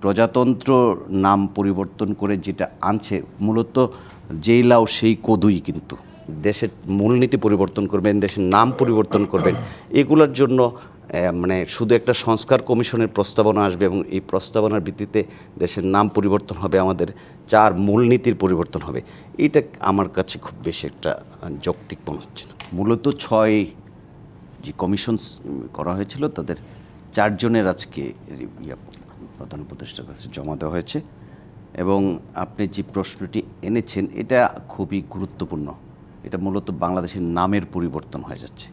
প্রজাতন্ত্র নাম পরিবর্তন করে যেটা আনছে মূলত যেই লাউ সেই কদুই, কিন্তু দেশের মূলনীতি পরিবর্তন করবেন, দেশের নাম পরিবর্তন করবেন, এগুলোর জন্য মানে শুধু একটা সংস্কার কমিশনের প্রস্তাবনা আসবে এবং এই প্রস্তাবনার ভিত্তিতে দেশের নাম পরিবর্তন হবে, আমাদের 4 মূলনীতির পরিবর্তন হবে। এটা আমার কাছে খুব বেশি একটা যৌক্তিক মনে হচ্ছে না। মূলত 6 যে কমিশন করা হয়েছিল তাদের 4 জনের আজকে প্রধান উপদেষ্টার কাছে জমা দেওয়া হয়েছে এবং আপনি যে প্রশ্নটি এনেছেন এটা খুবই গুরুত্বপূর্ণ। এটা মূলত বাংলাদেশের নামের পরিবর্তন হয়ে যাচ্ছে।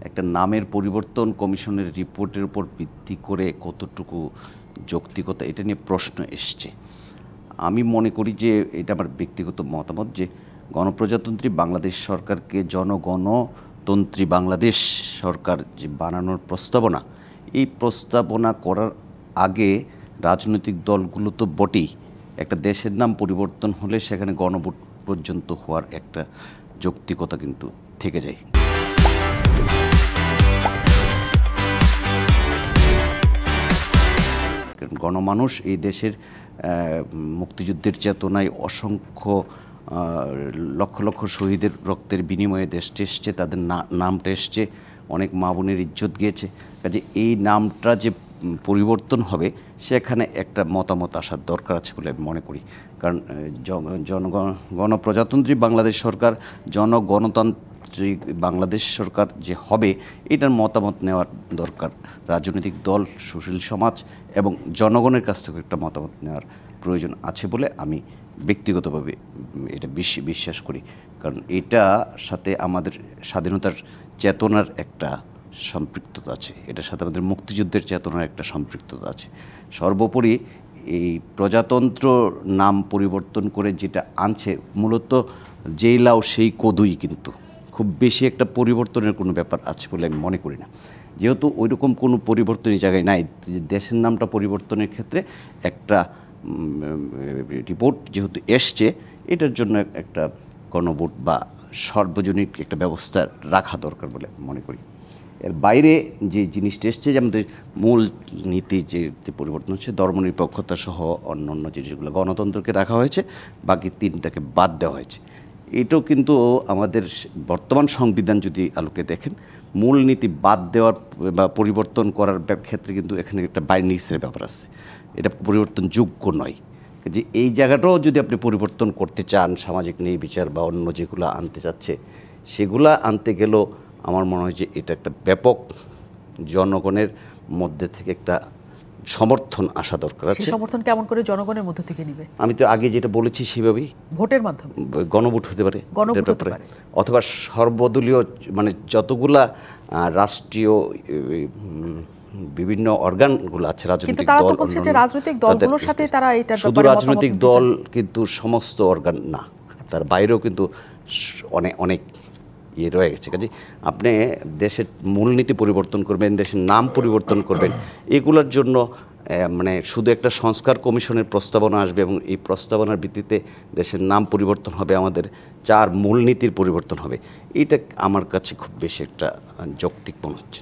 একটা নামের পরিবর্তন কমিশনের রিপোর্টের উপর ভিত্তি করে কতটুকু যৌক্তিকতা, এটা নিয়ে প্রশ্ন এসছে। আমি মনে করি যে এটা আমার ব্যক্তিগত মতামত যে গণপ্রজাতন্ত্রী বাংলাদেশ সরকারকে জনগণতন্ত্রী বাংলাদেশ সরকার যে বানানোর প্রস্তাবনা, এই প্রস্তাবনা করার আগে রাজনৈতিক দলগুলো তো বটেই, একটা দেশের নাম পরিবর্তন হলে সেখানে গণভোট পর্যন্ত হওয়ার একটা যৌক্তিকতা কিন্তু থেকে যায়। গণমানুষ এই দেশের মুক্তিযুদ্ধের চেতনায় অসংখ্য লক্ষ লক্ষ শহীদের রক্তের বিনিময়ে দেশটা এসছে, তাদের নামটা এসছে, অনেক মা বোনের ইজ্জত গিয়েছে। কাজে এই নামটা যে পরিবর্তন হবে সেখানে একটা মতামত আসার দরকার আছে বলে আমি মনে করি। কারণ গণপ্রজাতন্ত্রী বাংলাদেশ সরকার জনগণতান্ত্রিক বাংলাদেশ সরকার যে হবে এটার মতামত নেওয়ার দরকার। রাজনৈতিক দল, সুশীল সমাজ এবং জনগণের কাছ থেকে একটা মতামত নেওয়ার প্রয়োজন আছে বলে আমি ব্যক্তিগতভাবে এটা বিশ্বাস করি। কারণ এটার সাথে আমাদের স্বাধীনতার চেতনার একটা সম্পৃক্ততা আছে, এটার সাথে আমাদের মুক্তিযুদ্ধের চেতনার একটা সম্পৃক্ততা আছে। সর্বোপরি এই প্রজাতন্ত্র নাম পরিবর্তন করে যেটা আনছে মূলত যেই লাউ সেই কদুই, কিন্তু খুব বেশি একটা পরিবর্তনের কোনো ব্যাপার আছে বলে আমি মনে করি না। যেহেতু ওইরকম কোনো পরিবর্তনের জায়গায় নাই, দেশের নামটা পরিবর্তনের ক্ষেত্রে একটা রিপোর্ট যেহেতু এসছে, এটার জন্য একটা গণভোট বা সার্বজনীন একটা ব্যবস্থা রাখা দরকার বলে মনে করি। এর বাইরে যে জিনিসটা এসছে, যে আমাদের মূল নীতি যে পরিবর্তন হচ্ছে, ধর্মনিরপেক্ষতা সহ অন্য অন্য জিনিসগুলো গণতন্ত্রকে রাখা হয়েছে, বাকি 3টাকে বাদ দেওয়া হয়েছে। এটাও কিন্তু আমাদের বর্তমান সংবিধান যদি আলোকে দেখেন, মূল নীতি বাদ দেওয়ার বা পরিবর্তন করার ক্ষেত্রে কিন্তু এখানে একটা বাইন্ডিংসের ব্যাপার আছে, এটা পরিবর্তনযোগ্য নয়। যে এই জায়গাটাও যদি আপনি পরিবর্তন করতে চান, সামাজিক ন্যায় বিচার বা অন্য যেগুলো আনতে চাচ্ছে সেগুলা আনতে গেলেও আমার মনে হয় যে এটা একটা ব্যাপক জনগণের মধ্যে থেকে একটা সমর্থন আসা দরকার আছে। সমর্থন কেমন করে জনগণের মধ্যে থেকে নিবে? আমি তো আগে যেটা বলেছি সেভাবেই, ভোটের মাধ্যমে গণভোট হতে পারে, অথবা সর্বদলীয়, মানে যতগুলা রাষ্ট্রীয় বিভিন্ন অর্গানগুলো আছে, রাজনৈতিক দলগুলোর সাথে তারা এটা শুধু রাজনৈতিক দল কিন্তু সমস্ত অর্গান না, তার বাইরেও কিন্তু অনেক ইয়ে রয়ে গেছে। কাজে আপনি দেশের মূলনীতি পরিবর্তন করবেন, দেশের নাম পরিবর্তন করবেন, এগুলোর জন্য মানে শুধু একটা সংস্কার কমিশনের প্রস্তাবনা আসবে এবং এই প্রস্তাবনার ভিত্তিতে দেশের নাম পরিবর্তন হবে, আমাদের 4 মূলনীতির পরিবর্তন হবে। এটা আমার কাছে খুব বেশি একটা যৌক্তিক মনে হচ্ছে না।